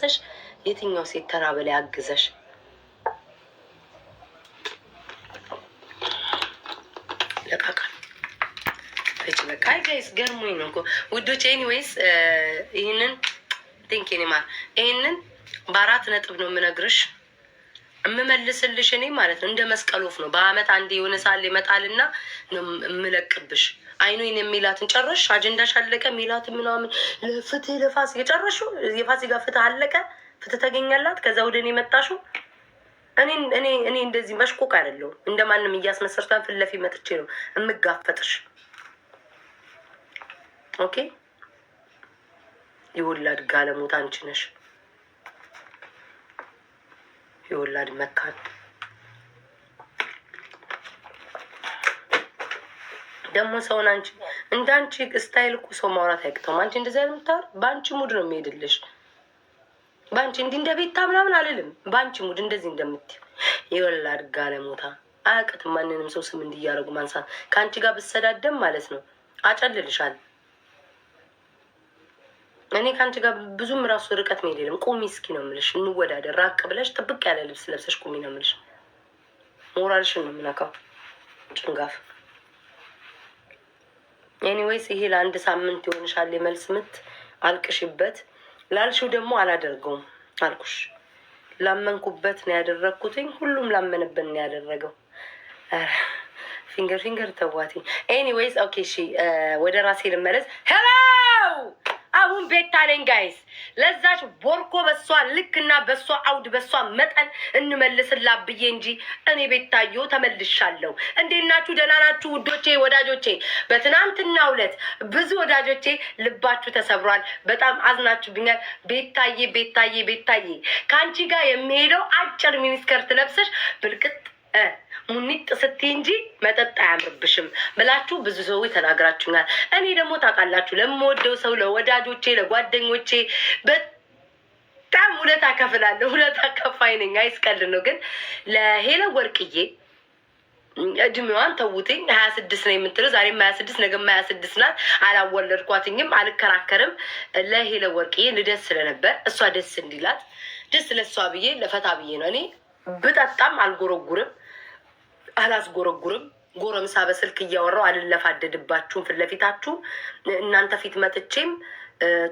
ለብሰሽ የትኛው ሴት ተራ በላይ አግዘሽ ለቃቃ እቺ በቃ ጋይስ ገርሞኝ ነው እኮ ውዶች። ኤኒዌይስ ይሄንን ቲንክ ኔማር ይሄንን በአራት ነጥብ ነው የምነግርሽ እምመልስልሽ እኔ ማለት ነው። እንደ መስቀሎፍ ነው። በአመት አንዴ የሆነ ሳል ይመጣልና ነው የምለቅብሽ። አይኑን የሚላትን ጨረሽ፣ አጀንዳሽ አለቀ። ሚላትን ምናምን ለፍትህ ለፋሲካ ጨረሹ። የፋሲካ ፍትህ አለቀ። ፍትህ ተገኛላት። ከዛ ወደ እኔ መጣሽው። እኔ እንደዚህ መሽቆቅ አይደለሁም። እንደማንም እያስመሰርታን ፊት ለፊት መጥቼ ነው የምጋፈጥሽ። ኦኬ የወላድ ጋለሞታ አንቺ ነሽ። የወላድ መካን ደግሞ ሰውን አንቺ እንዳንቺ ስታይል እኮ ሰው ማውራት አይቅተውም። አንቺ እንደዚህ አይነት ምታወር በአንቺ ሙድ ነው የሚሄድልሽ። በአንቺ እንዲህ እንደ ቤታ ምናምን አልልም። በአንቺ ሙድ እንደዚህ እንደምትይው የወላድ ጋለሞታ አያውቅትም። ማንንም ሰው ስም እንዲያደርጉ ማንሳት ከአንቺ ጋር ብሰዳደም ማለት ነው አጨልልሻል። እኔ ከአንቺ ጋር ብዙም ራሱ ርቀት መሄድ የለም። ቁሚ እስኪ ነው የምልሽ። እንወዳደር። ራቅ ብለሽ ጥብቅ ያለ ልብስ ለብሰሽ ቁሚ ነው የምልሽ። ሞራልሽን ነው የምነካው። ጭንጋፍ ኤኒዌይስ ይሄ ለአንድ ሳምንት ይሆንሻል የመልስ ምት። አልቅሽበት ላልሽው ደግሞ አላደርገውም አልኩሽ። ላመንኩበት ነው ያደረግኩትኝ። ሁሉም ላመንበት ነው ያደረገው። ፊንገር ተዋትኝ። ኤኒዌይስ ኦኬ እሺ፣ ወደ ራሴ ልመለስ። ሄሎ አሁን ቤታ ነኝ ጋይስ። ለዛች ቦርኮ በሷ ልክና በሷ አውድ በሷ መጠን እንመልስላት ብዬ እንጂ እኔ ቤታዮ ተመልሻለሁ። እንዴት ናችሁ? ደህና ናችሁ ውዶቼ ወዳጆቼ? በትናንትናው ዕለት ብዙ ወዳጆቼ ልባችሁ ተሰብሯል። በጣም አዝናችሁብኛል። ቤታዬ ከአንቺ ጋር የሚሄደው አጭር ሚኒስከርት ለብሰሽ ብልቅጥ ሙኒጥ ስትይ እንጂ መጠጥ አያምርብሽም ብላችሁ ብዙ ሰዎች ተናግራችሁኛል። እኔ ደግሞ ታውቃላችሁ ለምወደው ሰው ለወዳጆቼ ለጓደኞቼ በጣም ውለታ ከፍላለሁ። ውለታ ከፋይ ነኝ። አይስቀልድ ነው። ግን ለሄለን ወርቅዬ እድሜዋን ተውትኝ። 26 ነው የምትለው። ዛሬም 26 ነገም 26 ናት። አላወለድኳትኝም፣ አልከራከርም። ለሄለን ወርቅዬ ልደስ ስለነበር እሷ ደስ እንዲላት ደስ ለሷ ብዬ ለፈታ ብዬ ነው። እኔ ብጠጣም አልጎረጉርም አላስጎረጉርም። ጎረምሳ በስልክ እያወራው አልለፋደድባችሁም። ፊት ለፊታችሁ እናንተ ፊት መጥቼም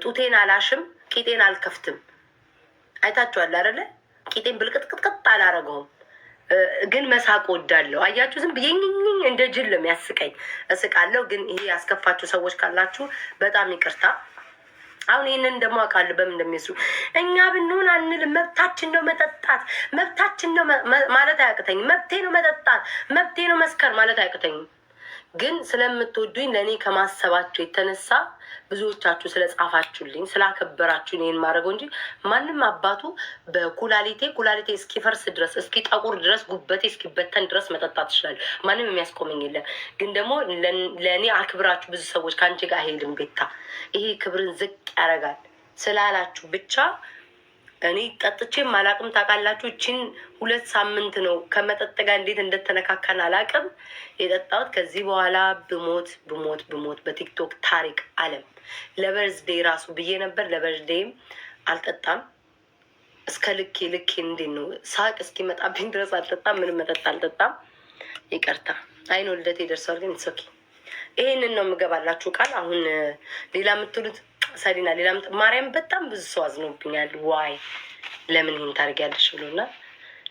ጡቴን አላሽም፣ ቂጤን አልከፍትም። አይታችኋል አይደለ? ቂጤን ብልቅጥቅጥቅጥ አላረገውም። ግን መሳቅ ወዳለሁ። አያችሁ? ዝም ብዬ እንደ ጅል የሚያስቀኝ እስቃለሁ። ግን ይሄ ያስከፋችሁ ሰዎች ካላችሁ በጣም ይቅርታ። አሁን ይህንን ደግሞ አውቃለሁ በምን እንደሚመስሉ። እኛ ብንሆን አንልም። መብታችን ነው መጠጣት፣ መብታችን ነው ማለት አያቅተኝም። መብቴ ነው መጠጣት፣ መብቴ ነው መስከር ማለት አያቅተኝም። ግን ስለምትወዱኝ ለእኔ ከማሰባችሁ የተነሳ ብዙዎቻችሁ ስለጻፋችሁልኝ ስላከበራችሁኝ ይህን ማድረገው እንጂ ማንም አባቱ በኩላሊቴ እስኪፈርስ ድረስ እስኪጠቁር ድረስ ጉበቴ እስኪበተን ድረስ መጠጣት ይችላል። ማንም የሚያስቆመኝ የለም። ግን ደግሞ ለእኔ አክብራችሁ ብዙ ሰዎች ከአንቺ ጋር ሄድም ቤታ ይሄ ክብርን ዝቅ ያደርጋል ስላላችሁ ብቻ እኔ ጠጥቼም አላቅም። ታውቃላችሁ እቺን 2 ሳምንት ነው ከመጠጥ ጋር እንዴት እንደተነካካን አላቅም የጠጣሁት። ከዚህ በኋላ ብሞት በቲክቶክ ታሪክ አለም ለበርዝዴይ ራሱ ብዬ ነበር። ለበርዝዴይም አልጠጣም። እስከ ልኬ እንዴት ነው ሳቅ እስኪመጣብኝ ድረስ አልጠጣም። ምንም መጠጥ አልጠጣም። ይቅርታ አይኖ ልደቴ ደርሷል። ግን ኦኬ ይሄንን ነው የምገባላችሁ ቃል። አሁን ሌላ የምትሉት ሰሊና ሌላ ማርያም በጣም ብዙ ሰው አዝኖብኛል። ዋይ ለምን ይሄን ታርጊያለሽ ብሎና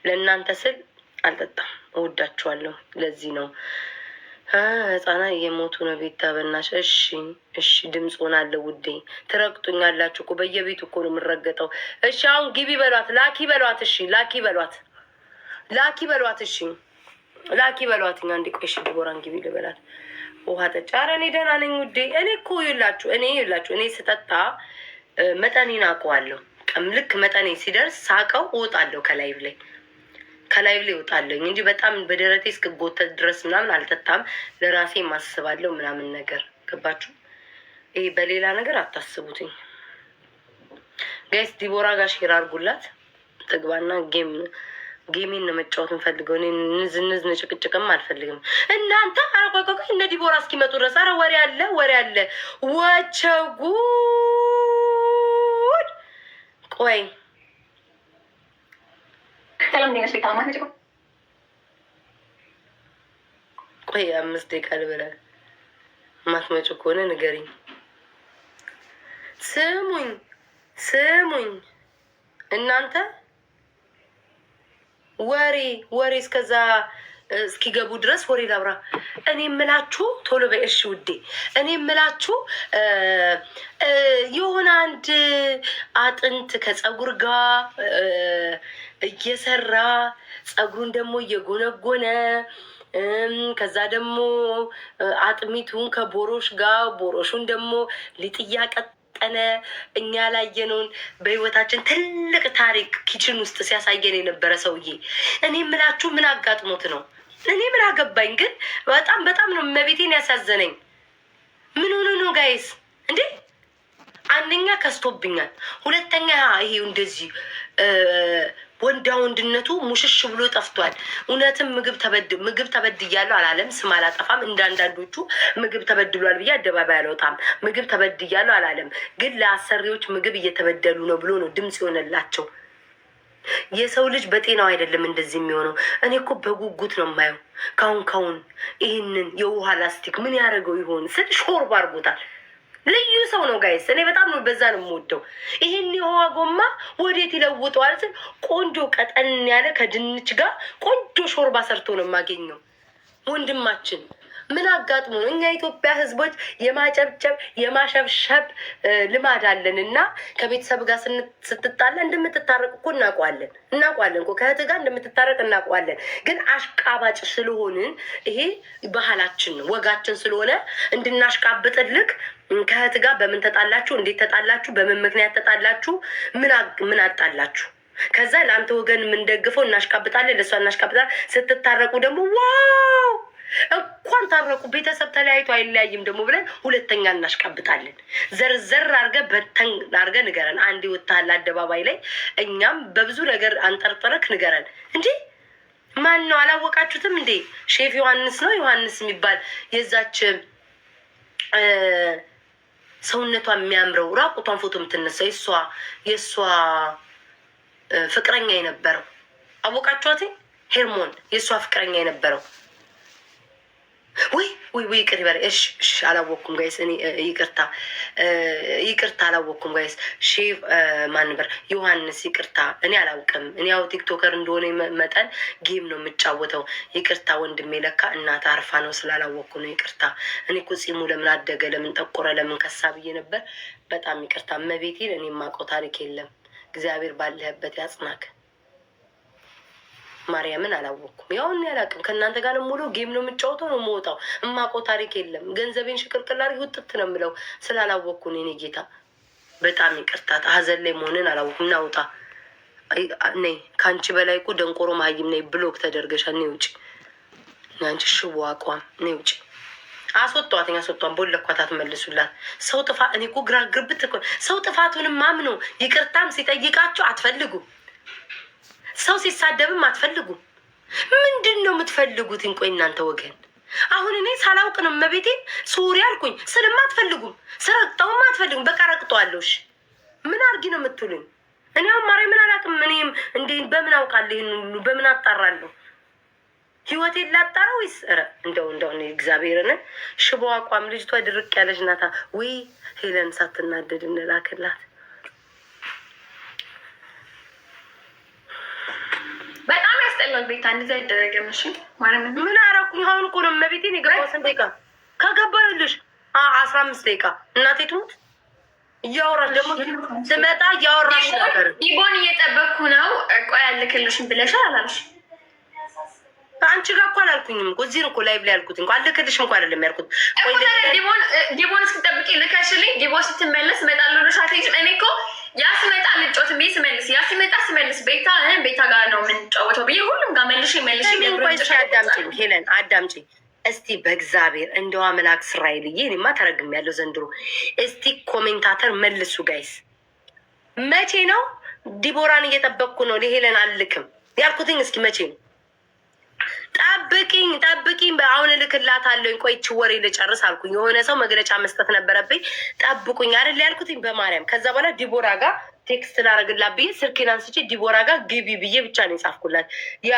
ለእናንተ ስል አልጠጣም። እወዳችኋለሁ። ለዚህ ነው ህፃናት እየሞቱ ነው። ቤታ በናሽ እሺ ድምፅ ሆናለሁ ውዴ። ትረግጡኛላችሁ እኮ በየቤቱ እኮ ነው የምረገጠው። እሺ አሁን ግቢ በሏት፣ ላኪ በሏት። እሺ ላኪ በሏት። እሺ ላኪ በሏት። እኛ እንዲ ቆይሽ ዲቦራን ግቢ ልበላት። ውሃ ጠጪ። ኧረ እኔ ደህና ነኝ ውዴ። እኔ እኮ ይላችሁ እኔ ስጠጣ መጠኔን አውቀዋለሁ። ልክ መጠኔ ሲደርስ ሳቀው እወጣለሁ። ከላይቭ ላይ እወጣለሁ እንጂ በጣም በደረቴ እስክጎተት ድረስ ምናምን አልጠጣም። ለራሴ ማስባለሁ ምናምን ነገር ገባችሁ? ይሄ በሌላ ነገር አታስቡትኝ ጋይስ። ዲቦራ ጋር ሼር አድርጉላት ትግባና ጌሜን ነው መጫወት እንፈልገው። እኔ ንዝንዝ ጭቅጭቅም አልፈልግም። እናንተ አረቆቆይ እነ ዲቦራ እስኪመጡ ድረስ አረ ወሬ አለ ወቸው ጉድ። ቆይ ሰላም ነሽ? ቤታ ማለት ነው። ቆይ 5 ደቂቃ ልበላ። ማትመጭ ከሆነ ንገሪኝ። ስሙኝ እናንተ ወሬ እስከዛ እስኪገቡ ድረስ ወሬ ላብራ። እኔ የምላችሁ ቶሎ በእሺ ውዴ። እኔ የምላችሁ የሆነ አንድ አጥንት ከፀጉር ጋር እየሰራ ፀጉሩን ደግሞ እየጎነጎነ ከዛ ደግሞ አጥሚቱን ከቦሮሽ ጋር ቦሮሹን ደግሞ ሊጥ እያቀጠነ እኛ ላየነውን በህይወታችን ትልቅ ታሪክ ኪችን ውስጥ ሲያሳየን የነበረ ሰውዬ እኔ የምላችሁ ምን አጋጥሞት ነው? እኔ ምን አገባኝ? ግን በጣም ነው መቤቴን ያሳዘነኝ። ምን ሆኖ ነው ጋይስ እንዴ? አንደኛ ከስቶብኛል፣ ሁለተኛ ይሄ እንደዚህ ወንዳ ወንድነቱ ሙሽሽ ብሎ ጠፍቷል። እውነትም ምግብ ተበድያለሁ አላለም። ስም አላጠፋም። እንዳንዳንዶቹ ምግብ ተበድሏል ብዬ አደባባይ አልወጣም። ምግብ ተበድያለሁ አላለም። ግን ለአሰሪዎች ምግብ እየተበደሉ ነው ብሎ ነው ድምፅ የሆነላቸው። የሰው ልጅ በጤናው አይደለም እንደዚህ የሚሆነው። እኔ እኮ በጉጉት ነው የማየው። ካሁን ይህንን የውሃ ላስቲክ ምን ያደረገው ይሆን ስል ሾርባ አድርጎታል። ልዩ ሰው ነው ጋይስ። እኔ በጣም ነው በዛ ነው የምወደው። ይህን የውሃ ጎማ ወዴት ይለውጠዋል ስል ቆንጆ ቀጠን ያለ ከድንች ጋር ቆንጆ ሾርባ ሰርቶ ነው የማገኘው። ወንድማችን ምን አጋጥሞ ነው? እኛ ኢትዮጵያ ሕዝቦች የማጨብጨብ የማሸብሸብ ልማድ አለን እና ከቤተሰብ ጋር ስትጣላ እንደምትታረቅ እኮ እናውቀዋለን እኮ ከእህት ጋር እንደምትታረቅ እናውቀዋለን። ግን አሽቃባጭ ስለሆንን ይሄ ባህላችን ነው ወጋችን ስለሆነ እንድናሽቃብጥልክ ከእህት ጋር በምን ተጣላችሁ? እንዴት ተጣላችሁ? በምን ምክንያት ተጣላችሁ? ምን አጣላችሁ? ከዛ ለአንተ ወገን የምንደግፈው እናሽቃብጣለን፣ ለእሷ እናሽቃብጣለን። ስትታረቁ ደግሞ ዋው እንኳን ታረቁ ቤተሰብ ተለያይቶ አይለያይም ደግሞ ብለን ሁለተኛ እናሽቃብጣለን። ዘርዘር አርገ በተን አርገ ንገረን። አንዴ ወጣላ አደባባይ ላይ እኛም በብዙ ነገር አንጠርጥረክ ንገረን። እንዴ ማን ነው? አላወቃችሁትም እንዴ? ሼፍ ዮሐንስ ነው ዮሐንስ የሚባል የዛች ሰውነቷ የሚያምረው ራቁቷን ፎቶ የምትነሳው የእሷ ፍቅረኛ የነበረው አወቃችኋት? ሄርሞን የእሷ ፍቅረኛ የነበረው ወይ ይቅር ይበል። እሺ አላወቅኩም ጋይስ። እኔ ይቅርታ አላወቅኩም ጋይስ። ሼፍ ማን ነበር? ዮሐንስ ይቅርታ። እኔ አላውቅም። እኔ ያው ቲክቶከር እንደሆነ መጠን ጌም ነው የምጫወተው። ይቅርታ ወንድሜ፣ ለካ እናት አርፋ ነው ስላላወቅኩ ነው። ይቅርታ። እኔ እኮ ጺሙ ለምን አደገ፣ ለምን ጠቆረ፣ ለምን ከሳ ብዬ ነበር። በጣም ይቅርታ መቤቴን። እኔ የማውቀው ታሪክ የለም። እግዚአብሔር ባለህበት ያጽናክ። ማርያምን አላወቅኩም። ያው እኔ አላውቅም። ከእናንተ ጋር ሙሉ ጌም ነው የምጫወተው ነው የምወጣው። እማውቀው ታሪክ የለም። ገንዘቤን ሽቅርቅላሪ ውጥት ነው የምለው ስላላወቅኩ ነው። እኔ ጌታ በጣም ይቅርታ። ሀዘን ላይ መሆንን አላወቅኩም። እናውጣ ነይ። ከአንቺ በላይ እኮ ደንቆሮ መሀይም ነይ። ብሎክ ተደርገሻል። ነይ ውጭ። አንቺ ሽቦ አቋም ነይ ውጭ። አስወጧን ቦለኳታት መልሱላት። ሰው ጥፋ እኔ እኮ ግራ ግብት እኮ ሰው ጥፋቱንም ማምኖ ይቅርታም ሲጠይቃችሁ አትፈልጉ። ሰው ሲሳደብም አትፈልጉም። ምንድን ነው የምትፈልጉት? እንቆይ እናንተ ወገን። አሁን እኔ ሳላውቅ ነው መቤቴን ሱሪ አልኩኝ ስልም አትፈልጉም፣ ስረግጠውም አትፈልጉም። በቃ ረግጠዋለሁ። እሺ ምን አርጊ ነው የምትሉኝ? እኔ አማሬ ምን አላውቅም። እኔም እንዴ በምን አውቃለሁ? ይሄን ሁሉ በምን አጣራለሁ? ህይወቴን ላጣራ ወይስ እንደው እኔ እግዚአብሔርን ሽቦ አቋም ልጅቷ ድርቅ ያለች ናታ። ወይ ሄለን ሳትናደድ እንላክላት። ቤታ እንደዛ ይደረገም። እሺ ማለት ምን አረኩኝ? አሁን እኮ ነው መቤቴን የገባው። ስንት ደቂቃ ከገባሁልሽ? 15 ደቂቃ። እናቴ ትሙት እያወራሽ ደግሞ ስመጣ እያወራሽ ነበር። ዲቦን እየጠበቅኩ ነው። ቆይ አልክልሽም ብለሻል አላልሽ? አንቺ ጋር እኮ አላልኩኝም እኮ እዚህ ነው እኮ ላይቭ ላይ ያልኩት እንኳን አልክልሽም እንኳን አይደለም ያልኩት። ቆይ ዲቦን እስክትጠብቂ ልከሽልኝ ዲቦን ስትመለስ እመጣለሁ ልሽ አትሄጂም። እኔ እኮ ያ ሲመጣ ልጮትም ስመልስ ያ ሲመጣ ስመልስ ቤታ ጋር ነው የምንጫወተው ብዬ ሁሉም ጋር መልሽ አዳምጪኝ ሄለን አዳምጪኝ እስቲ በእግዚአብሔር እንደው አምላክ እስራኤልዬ እኔማ ተረግም ያለው ዘንድሮ። እስቲ ኮሜንታተር መልሱ ጋይስ። መቼ ነው ዲቦራን እየጠበቅኩ ነው ለሄለን አልክም ያልኩትኝ? እስኪ መቼ ነው? ጠብቂኝ አሁን እልክላታለሁኝ። ቆይቼ ወሬ ልጨርስ አልኩኝ። የሆነ ሰው መግለጫ መስጠት ነበረብኝ። ጠብቁኝ አይደል ያልኩትኝ በማርያም። ከዛ በኋላ ዲቦራ ጋር ቴክስት ላደርግላት ብዬ ስልኬን አንስቼ ዲቦራ ጋር ግቢ ብዬ ብቻ ነው የጻፍኩላት። ያ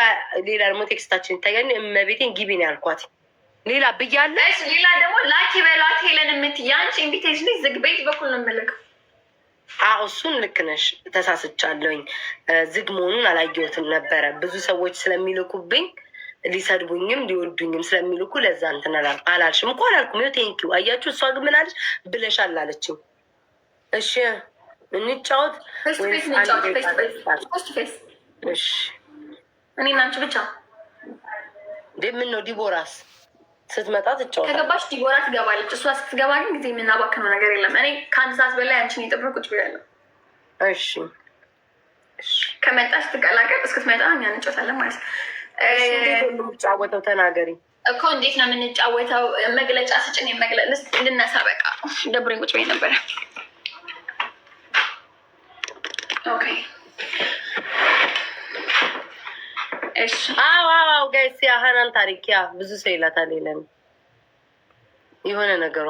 ሌላ ደግሞ ቴክስታችን ይታያል። እመቤቴን ግቢ ነው ያልኳት። ሌላ ብያለሁ። ሌላ ደግሞ ላኪ በሏት ሄለን የምትይ አንቺ ኢንቪቴሽን ዝግ በየት በኩል ነው የምልከው? እሱን ልክ ነሽ፣ ተሳስቻለሁኝ። ዝግ መሆኑን አላየሁትም ነበረ። ብዙ ሰዎች ስለሚልኩብኝ ሊሰድቡኝም ሊወዱኝም ስለሚልኩ ለዛ እንትን አላልሽም እኮ አላልኩም። ይኸው ቴንኪው። አያችሁ፣ እሷ ግን ምን አለች ብለሻል አለችኝ። እሺ እንጫወት እኔ እና አንቺ ብቻ። ምን ነው ዲቦራስ ስትመጣ ትጫወት ከገባች ዲቦራ ትገባለች። እሷ ስትገባ ግን ጊዜ የምናባክነው ነገር የለም። እኔ ከአንድ ሰዓት በላይ አንቺን የጠብር ቁጭ ብያለሁ። እሺ ከመጣች ትቀላቀል፣ እስክትመጣ እኛ እንጫወታለን ማለት ነው። የምንጫወተው ተናገሪ እኮ እንዴት ነው የምንጫወተው? መግለጫ ስጭን። ልነሳ በቃ ደብረኝ ቁጭ ብዬ ነበረ። ኦኬ አዎ ጋይስ ሀናን ታሪክ ያ ብዙ ሰው ይላታል። የለን የሆነ ነገሯ።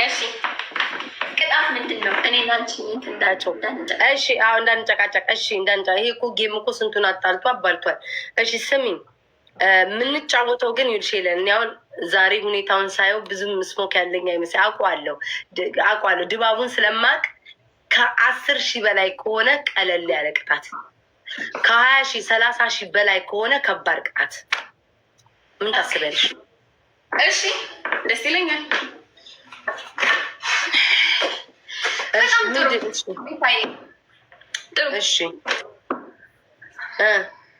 እሺ ቅጣት ምንድን ነው? እኔ ናንቺ እንዳቸው እሺ እንዳንጨቃጨቅ። እሺ ይሄ እኮ ጌም እኮ ስንቱን አጣልቶ አባልቷል። እሺ ስሚኝ፣ የምንጫወተው ግን ይልሽ የለን። እኔ አሁን ዛሬ ሁኔታውን ሳየው ብዙም ስሞክ ያለኝ አይመስለኝ። አውቀዋለሁ ድባቡን ስለማቅ 10,000 በላይ ከሆነ ቀለል ያለ ቅጣት፣ 20,000 30,000 በላይ ከሆነ ከባድ ቅጣት። ምን ታስቢያለሽ? እሺ ደስ ይለኛል። እሺ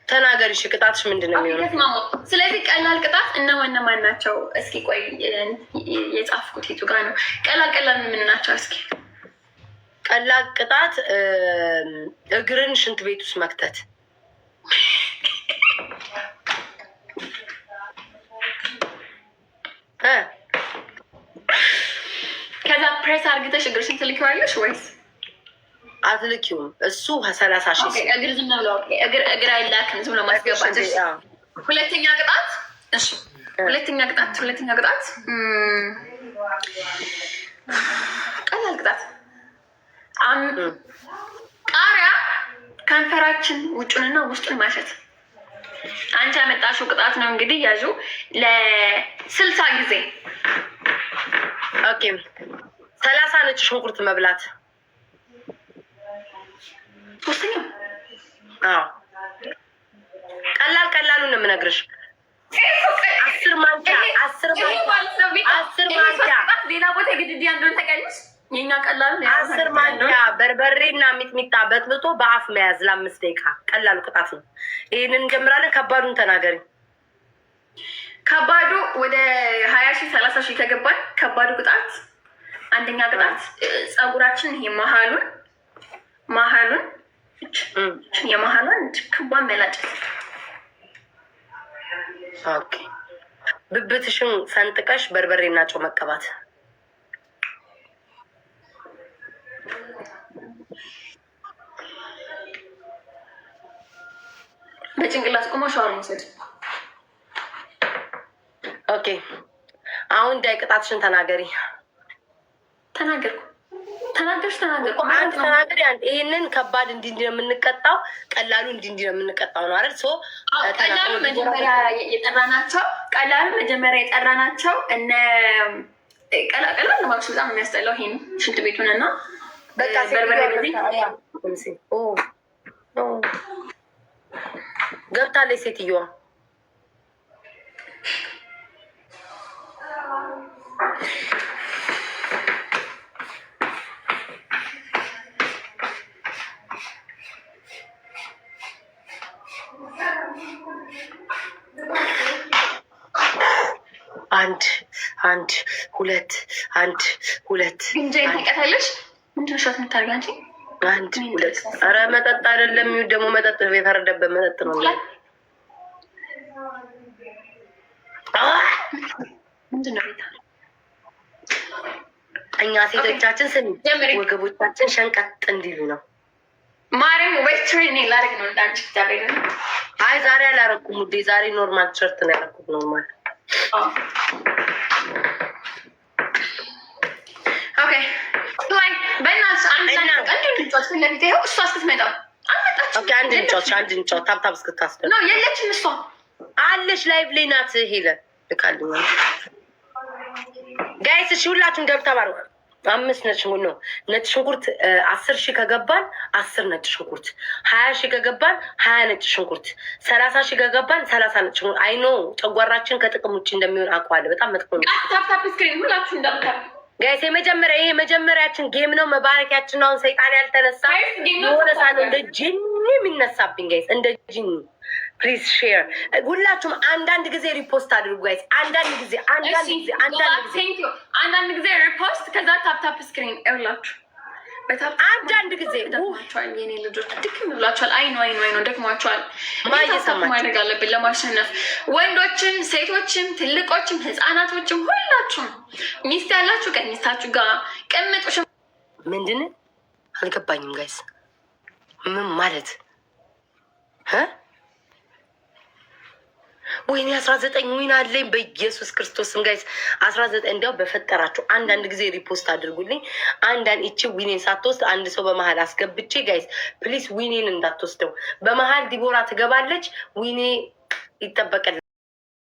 ተናገሪ። እሺ ቅጣትሽ ምንድን ነው የሚሆነው? ስለዚህ ቀላል ቅጣት እነማን ናቸው? እስኪ ቆይ የጻፍኩት የቱ ጋር ነው? ቀላል ምን ናቸው? እስኪ ቀላል ቅጣት እግርን ሽንት ቤት ውስጥ መክተት። ከዛ ፕሬስ አርግተሽ እግርሽን ትልኪዋለሽ ወይስ አትልኪውም? እሱ 30,000 እግር ዝም ብሎ እግር አይላክም፣ ዝም ብሎ ማስገባት። ሁለተኛ ቅጣት ቀላል ቅጣት ቃሪያ ከንፈራችን ውጩንና ውስጡን ማሸት። አንቺ ያመጣሽው ቅጣት ነው እንግዲህ ያዡ ለ60 ጊዜ። ኦኬ 30 ነጭ ሽንኩርት መብላት። ሶስተኛው ቀላሉን ነው የምነግርሽ። 10 ማንኪያ ሌላ ቦታ ግድያ እንደሆነ ተቀንስ። የኛ ቀላሉ 10 ማንኪያ በርበሬና ሚጥሚጣ በጥብጦ በአፍ መያዝ ለ5 ደቂቃ። ቀላሉ ቅጣት ነው። ይህንን እንጀምራለን። ከባዱን ተናገሪ። ከባዱ ወደ 20,000 30,000 ከገባን ከባዱ ቅጣት አንደኛ ቅጣት ፀጉራችን ይሄ መሀሉን የመሀሉን ክቧን መላጨት። ኦኬ ብብትሽን ሰንጥቀሽ በርበሬና ጨው መቀባት። በጭንቅላት ቆሞ ሻወር መውሰድ። ኦኬ አሁን ዳይ ቅጣትሽን ተናገሪ። ተናገርኩ። ተናገሪ። ይህንን ከባድ እንዲህ ነው የምንቀጣው፣ ቀላሉ እንዲህ ነው የምንቀጣው ነው አይደል? ቀላሉ መጀመሪያ የጠራናቸው እነ ቀላል ነው ማለት በጣም የሚያስጠላው ይሄን ሽንት ቤቱን እና በርበሬ ገብታለች ሴትዮዋ። አንድ ሁለት እንጂ ታውቂያታለሽ። ምንድን ነው ሻት የምታደርጊው አንቺ? አንድ ሁለት። ኧረ መጠጥ አይደለም፣ ይኸው ደግሞ መጠጥ የፈረደበት መጠጥ ነው። ምንድን ነው እኛ ሴቶቻችን ወገቦቻችን ሸንቀጥ እንዲሉ ነው። ማርያም ወይ ትሬኒንግ ላደርግ ነው እንዳንቺ ታበይ። አይ ዛሬ አላደረኩም ውዴ፣ ዛሬ ኖርማል ቲሸርት ነው ያደረኩት። ኖርማል በእናትሽ አንድ ልንጫወት ፊት ለፊት ይኸው እሷ እስክትመጣ አልመጣችም። ኦኬ አንድ እንጫወት ታብታብ እስክታስደ ነው የለችም። እሷ አለች ላይቭ ላይ ናት። ሄለ ልካልኝ ጋይስ። እሺ ሁላችሁም ገብታ ባሩ 5 ነጭ ሽንኩርት ነው። ነጭ ሽንኩርት 10 ሺህ ከገባን 10 ነጭ ሽንኩርት፣ 20 ሺህ ከገባን 20 ነጭ ሽንኩርት፣ 30 ሺህ ከገባን 30 ነጭ ሽንኩርት። አይ ኖ ጨጓራችን ከጥቅም ውጭ እንደሚሆን አውቀዋለሁ። በጣም መጥፎ ነው። ታፕታፕ ስክሪን ሁላችሁ እንዳልካል ጋይስ የመጀመሪያ ይሄ መጀመሪያችን ጌም ነው። መባረኪያችን አሁን ሰይጣን ያልተነሳ የሆነ ሳለ እንደ ጂኒ የሚነሳብኝ ጋይስ፣ እንደ ጂኒ ፕሊዝ ሼር። ሁላችሁም አንዳንድ ጊዜ ሪፖስት አድርጉ ጋይስ። አንዳንድ ጊዜ ሪፖስት ከዛ ታፕታፕ ስክሪን ይኸውላችሁ። አንዳንድ ጊዜ ደክሟቸዋል፣ የኔ ልጆች ድክም ብሏቸዋል። አይኖ ደክሟቸዋል። ማድረግ አለብን ለማሸነፍ። ወንዶችም፣ ሴቶችም፣ ትልቆችም፣ ህፃናቶችም ሁላችሁም ሚስት ያላችሁ ከሚስታችሁ ጋር ቅምጡሽ። ምንድን አልገባኝም ጋይስ። ምን ማለት ወይኔ 19 ዊን አለኝ በኢየሱስ ክርስቶስም ጋይስ 19። እንዲያው በፈጠራችሁ አንዳንድ ጊዜ ሪፖስት አድርጉልኝ። አንዳንድ እቺ ዊኔን ሳትወስድ አንድ ሰው በመሀል አስገብቼ ጋይስ ፕሊስ ዊኔን እንዳትወስደው። በመሀል ዲቦራ ትገባለች። ዊኔ ይጠበቃል።